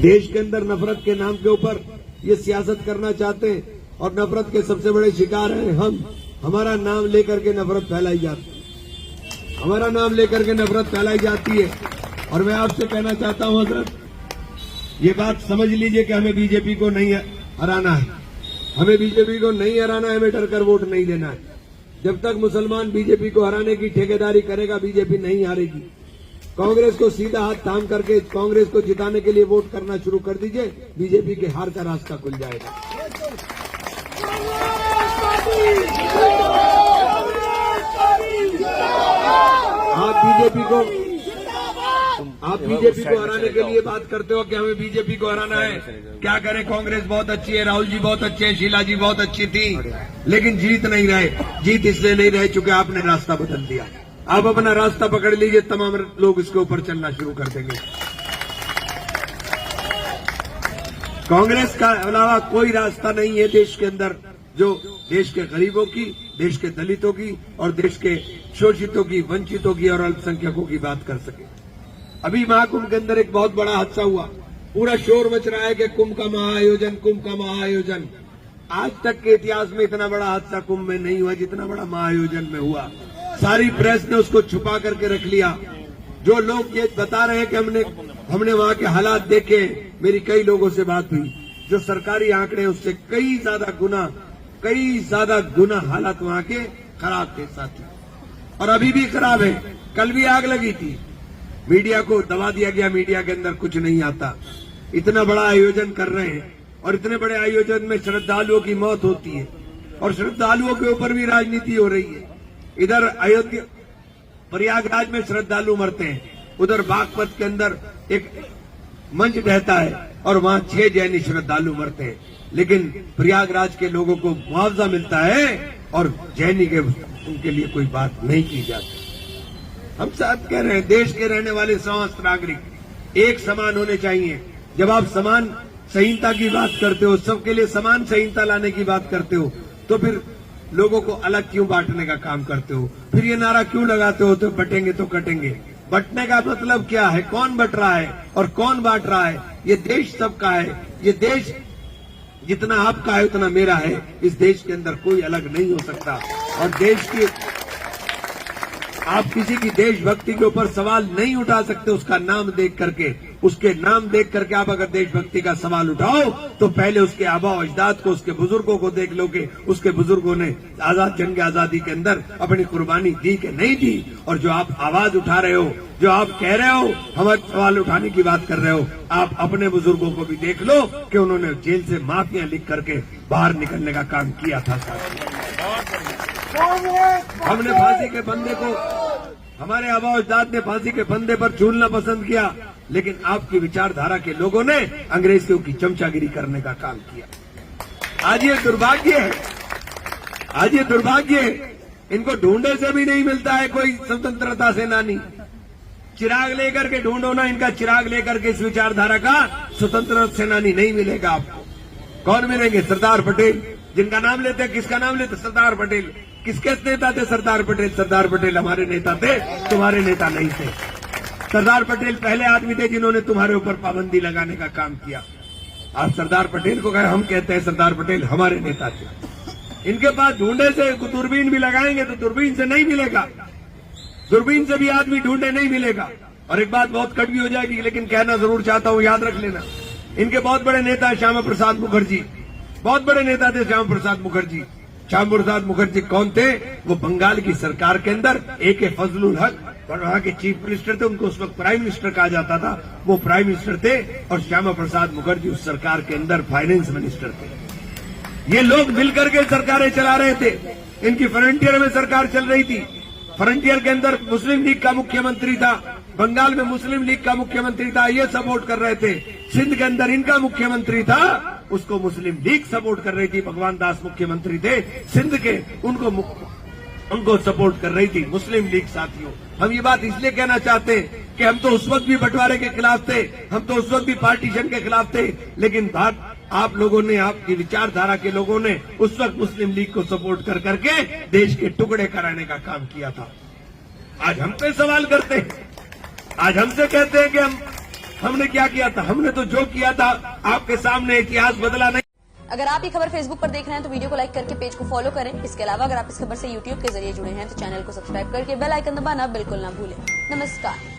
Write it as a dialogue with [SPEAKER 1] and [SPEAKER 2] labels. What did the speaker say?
[SPEAKER 1] देश के अंदर नफरत के नाम के ऊपर ये सियासत करना चाहते हैं और नफरत के सबसे बड़े शिकार हैं हम। हमारा नाम लेकर के नफरत फैलाई जाती है, हमारा नाम लेकर के नफरत फैलाई जाती है। और मैं आपसे कहना चाहता हूं हजरत, ये बात समझ लीजिए कि हमें बीजेपी को नहीं हराना है, हमें बीजेपी को नहीं हराना है, हमें डर कर वोट नहीं देना है। जब तक मुसलमान बीजेपी को हराने की ठेकेदारी करेगा, बीजेपी नहीं हारेगी। कांग्रेस को सीधा हाथ थाम करके कांग्रेस को जिताने के लिए वोट करना शुरू कर दीजिए, बीजेपी के हार का रास्ता खुल जाएगा। आप बीजेपी को हराने के लिए बात करते हो कि हमें बीजेपी को हराना है। क्या करें, कांग्रेस बहुत अच्छी है, राहुल जी बहुत अच्छे हैं, शीला जी बहुत अच्छी थी, लेकिन जीत नहीं रहे। जीत इसलिए नहीं रहे चूंकि आपने रास्ता बदल दिया। आप अपना रास्ता पकड़ लीजिए, तमाम लोग इसके ऊपर चलना शुरू कर देंगे। कांग्रेस का अलावा कोई रास्ता नहीं है देश के अंदर जो देश के गरीबों की, देश के दलितों की और देश के शोषितों की, वंचितों की और अल्पसंख्यकों की बात कर सके। अभी महाकुंभ के अंदर एक बहुत बड़ा हादसा हुआ, पूरा शोर मच रहा है कि कुंभ का महाआयोजन, कुंभ का महाआयोजन। आज तक के इतिहास में इतना बड़ा हादसा कुंभ में नहीं हुआ जितना बड़ा महाआयोजन में हुआ। सारी प्रेस ने उसको छुपा करके रख लिया। जो लोग ये बता रहे हैं कि हमने वहां के हालात देखे, मेरी कई लोगों से बात हुई, जो सरकारी आंकड़े हैं उससे कई ज्यादा गुना हालात वहां के खराब थे साथी, और अभी भी खराब है। कल भी आग लगी थी, मीडिया को दबा दिया गया, मीडिया के अंदर कुछ नहीं आता। इतना बड़ा आयोजन कर रहे हैं और इतने बड़े आयोजन में श्रद्धालुओं की मौत होती है और श्रद्धालुओं के ऊपर भी राजनीति हो रही है। इधर अयोध्या प्रयागराज में श्रद्धालु मरते हैं, उधर बागपत के अंदर एक मंच रहता है और वहां 6 जैनी श्रद्धालु मरते हैं, लेकिन प्रयागराज के लोगों को मुआवजा मिलता है और जैनी के उनके लिए कोई बात नहीं की जाती। हम साथ कह रहे हैं, देश के रहने वाले समस्त नागरिक एक समान होने चाहिए। जब आप समान संहिता की बात करते हो, सबके लिए समान संहिता लाने की बात करते हो, तो फिर लोगों को अलग क्यों बांटने का काम करते हो? फिर ये नारा क्यों लगाते हो, तो बटेंगे तो कटेंगे? बंटने का मतलब क्या है? कौन बट रहा है और कौन बांट रहा है? ये देश सबका है, ये देश जितना आपका है उतना मेरा है। इस देश के अंदर कोई अलग नहीं हो सकता। और देश की आप किसी की देशभक्ति के ऊपर सवाल नहीं उठा सकते उसका नाम देख करके। उसके नाम देख करके आप अगर देशभक्ति का सवाल उठाओ तो पहले उसके आबा अजदाद को, उसके बुजुर्गों को देख लो कि उसके बुजुर्गों ने जंग आजादी के अंदर अपनी कुर्बानी दी कि नहीं दी। और जो आप आवाज उठा रहे हो, जो आप कह रहे हो, हमारे सवाल उठाने की बात कर रहे हो, आप अपने बुजुर्गों को भी देख लो कि उन्होंने जेल से माफियां लिख करके बाहर निकलने का काम किया था। हमने फांसी के फंदे को, हमारे आबा अजदाद ने फांसी के फंदे पर झूलना पसंद किया, लेकिन आपकी विचारधारा के लोगों ने अंग्रेजों की चमचागिरी करने का काम किया। आज ये दुर्भाग्य है, आज ये दुर्भाग्य है। इनको ढूंढे से भी नहीं मिलता है कोई स्वतंत्रता सेनानी। चिराग लेकर के ढूंढो ना, इनका चिराग लेकर के इस विचारधारा का स्वतंत्रता सेनानी नहीं मिलेगा आपको। कौन मिलेंगे? सरदार पटेल, जिनका नाम लेते हैं। किसका नाम लेते? सरदार पटेल। किसके नेता थे सरदार पटेल? सरदार पटेल हमारे नेता थे, तुम्हारे नेता नहीं थे। सरदार पटेल पहले आदमी थे जिन्होंने तुम्हारे ऊपर पाबंदी लगाने का काम किया। आप सरदार पटेल को कहे, हम कहते हैं सरदार पटेल हमारे नेता थे। इनके पास ढूंढे से दूरबीन भी लगाएंगे तो दूरबीन से नहीं मिलेगा, दूरबीन से भी आदमी ढूंढे नहीं मिलेगा। और एक बात बहुत कड़वी हो जाएगी, लेकिन कहना जरूर चाहता हूं, याद रख लेना। इनके बहुत बड़े नेता है श्यामा प्रसाद मुखर्जी, बहुत बड़े नेता थे श्यामा प्रसाद मुखर्जी। श्यामा प्रसाद मुखर्जी कौन थे? वो बंगाल की सरकार के अंदर A.K. फजलुल हक वहां के चीफ मिनिस्टर थे, उनको उस वक्त प्राइम मिनिस्टर कहा जाता था, वो प्राइम मिनिस्टर थे। और श्यामा प्रसाद मुखर्जी उस सरकार के अंदर फाइनेंस मिनिस्टर थे। ये लोग मिलकर के सरकारें चला रहे थे। इनकी फ्रंटियर में सरकार चल रही थी। फ्रंटियर के अंदर मुस्लिम लीग का मुख्यमंत्री था, बंगाल में मुस्लिम लीग का मुख्यमंत्री था, ये सपोर्ट कर रहे थे। सिंध के अंदर इनका मुख्यमंत्री था, उसको मुस्लिम लीग सपोर्ट कर रही थी। भगवान दास मुख्यमंत्री थे सिंध के, उनको सपोर्ट कर रही थी मुस्लिम लीग। साथियों, हम ये बात इसलिए कहना चाहते हैं कि हम तो उस वक्त भी बंटवारे के खिलाफ थे, हम तो उस वक्त भी पार्टीशन के खिलाफ थे, लेकिन आप लोगों ने, आपकी विचारधारा के लोगों ने उस वक्त मुस्लिम लीग को सपोर्ट कर करके देश के टुकड़े कराने का काम किया था। आज हम पे सवाल करते हैं, आज हमसे कहते हैं कि हम हमने क्या किया था? हमने तो जो किया था आपके सामने, इतिहास बदला नहीं।
[SPEAKER 2] अगर आप ये खबर फेसबुक पर देख रहे हैं तो वीडियो को लाइक करके पेज को फॉलो करें। इसके अलावा अगर आप इस खबर से यूट्यूब के जरिए जुड़े हैं तो चैनल को सब्सक्राइब करके बेल आइकन दबाना बिल्कुल ना भूलें। नमस्कार।